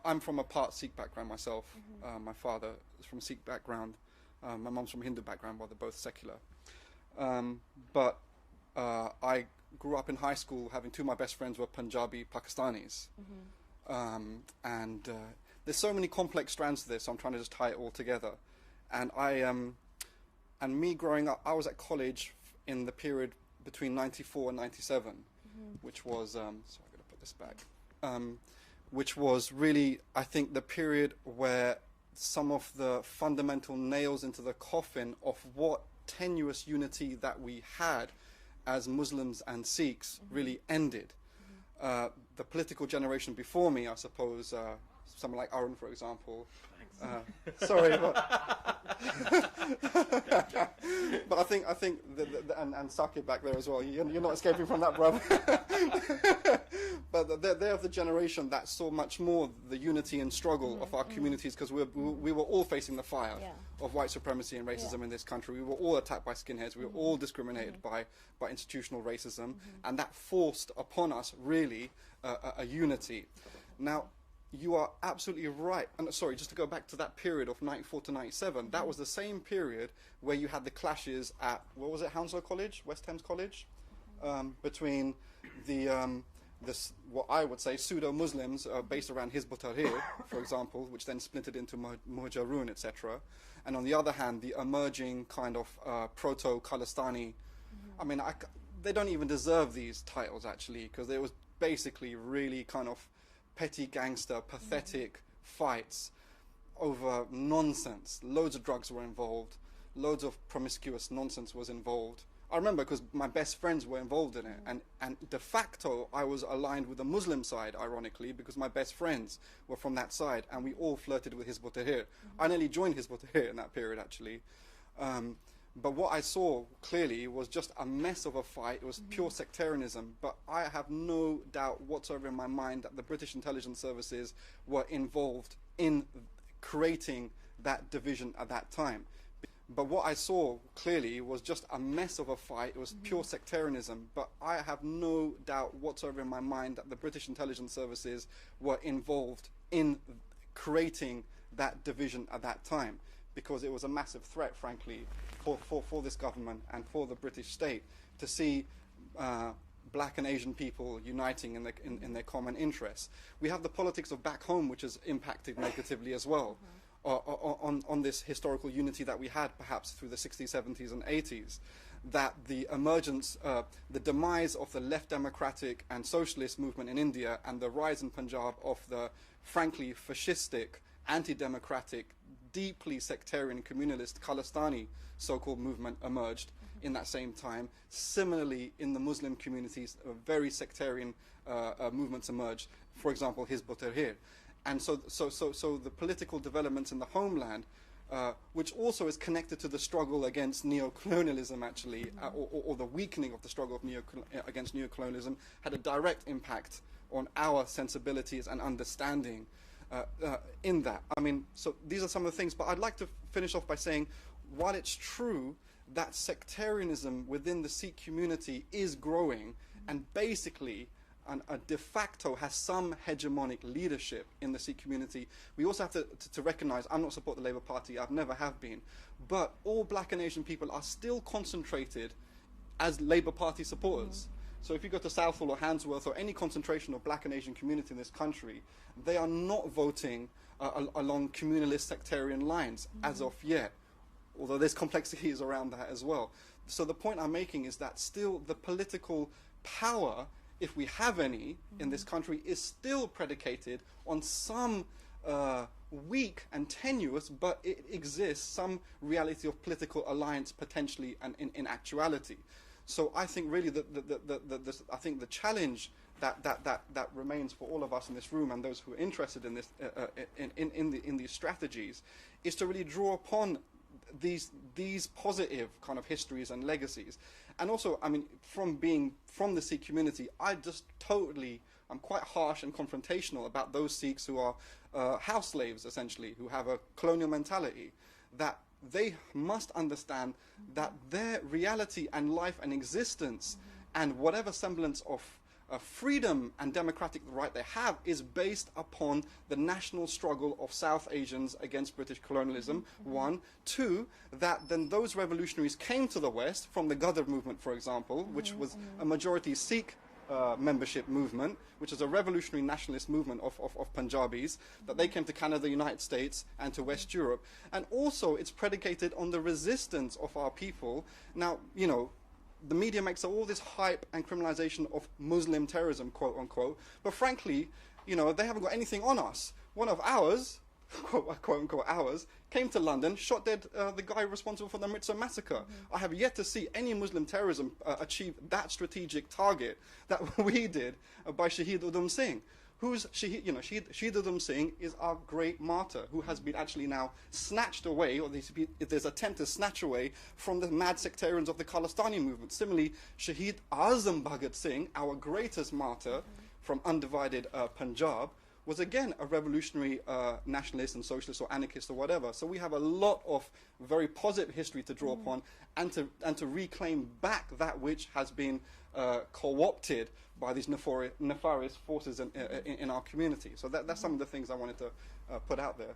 I'm from a part Sikh background myself. My father is from a Sikh background. My mom's from a Hindu background, but they're both secular. But I grew up in high school having two of my best friends were Punjabi Pakistanis. And there's so many complex strands to this, so I'm trying to just tie it all together. And and me growing up, I was at college in the period between 94 and 97, which was, sorry, I'm going to put this back, which was really, I think, the period where some of the fundamental nails into the coffin of what tenuous unity that we had as Muslims and Sikhs really ended. The political generation before me, I suppose, someone like Arun, for example. Sorry, but but I think and Sakib back there as well. You're not escaping from that, brother. But they're of the generation that saw much more the unity and struggle of our communities, because we were all facing the fire of white supremacy and racism in this country. We were all attacked by skinheads. We were all discriminated by institutional racism, and that forced upon us really a unity. Now, you are absolutely right. And sorry, just to go back to that period of 94 to 97, that was the same period where you had the clashes at, what was it, Hounslow College, West Thames College, between this, what I would say, pseudo-Muslims based around Hizb ut-Tahrir, for example, which then splintered into Muhajirun, etc. And on the other hand, the emerging kind of proto-Khalistani, I mean, they don't even deserve these titles, actually, because it was basically really kind of petty gangster, pathetic fights over nonsense. Loads of drugs were involved. Loads of promiscuous nonsense was involved. I remember because my best friends were involved in it. And de facto, I was aligned with the Muslim side, ironically, because my best friends were from that side. And we all flirted with Hizb ut-Tahrir. I nearly joined Hizb ut-Tahrir in that period, actually. But what I saw clearly was just a mess of a fight. It was pure sectarianism. But I have no doubt whatsoever in my mind that the British intelligence services were involved in creating that division at that time. But what I saw clearly was just a mess of a fight. It was pure sectarianism. But I have no doubt whatsoever in my mind that the British intelligence services were involved in creating that division at that time, because it was a massive threat, frankly, for this government and for the British state to see black and Asian people uniting in their common interests. We have the politics of back home, which has impacted negatively as well on this historical unity that we had perhaps through the 60s, 70s and 80s. That the emergence, the demise of the left democratic and socialist movement in India and the rise in Punjab of the frankly fascistic, anti-democratic, deeply sectarian, communalist, Khalistani so-called movement emerged in that same time. Similarly, in the Muslim communities, very sectarian movements emerged, for example, Hizb ut-Tahrir. And so the political developments in the homeland, which also is connected to the struggle against neo-colonialism, actually, or the weakening of the struggle of against neo-colonialism, had a direct impact on our sensibilities and understanding in that. I mean, so these are some of the things, but I'd like to finish off by saying, while it's true that sectarianism within the Sikh community is growing and basically de facto has some hegemonic leadership in the Sikh community, we also have to recognize, I'm not support the Labour Party, I've never have been, but all black and Asian people are still concentrated as Labour Party supporters. So if you go to Southall or Handsworth or any concentration of black and Asian community in this country, they are not voting along communalist sectarian lines as of yet, although there's complexities around that as well. So the point I'm making is that still the political power, if we have any in this country, is still predicated on some weak and tenuous, but it exists, some reality of political alliance potentially and in actuality. So I think really I think the challenge that remains for all of us in this room and those who are interested in this in these strategies is to really draw upon these positive kind of histories and legacies. And also, I mean, from being from the Sikh community, I'm quite harsh and confrontational about those Sikhs who are house slaves, essentially, who have a colonial mentality, that they must understand that their reality and life and existence and whatever semblance of freedom and democratic right they have is based upon the national struggle of South Asians against British colonialism, one. Two, that then those revolutionaries came to the West from the Ghadar movement, for example, which was a majority Sikh membership movement, which is a revolutionary nationalist movement of Punjabis, that they came to Canada, the United States, and to West Europe. And also it's predicated on the resistance of our people. Now, you know, the media makes all this hype and criminalization of Muslim terrorism, quote unquote, but frankly, you know, they haven't got anything on us. One of ours, quote unquote ours, came to London, shot dead the guy responsible for the Amritsar massacre. I have yet to see any Muslim terrorism achieve that strategic target that we did by Shahid Udham Singh. Who's Shahid? You know, Shahid Udham Singh is our great martyr who has been actually now snatched away, or there's attempt to snatch away from the mad sectarians of the Khalistani movement. Similarly, Shahid Azam Bhagat Singh, our greatest martyr from undivided Punjab, was again a revolutionary nationalist and socialist or anarchist or whatever. So we have a lot of very positive history to draw upon, and to reclaim back that which has been co-opted by these nefarious forces in our community. So that's some of the things I wanted to put out there.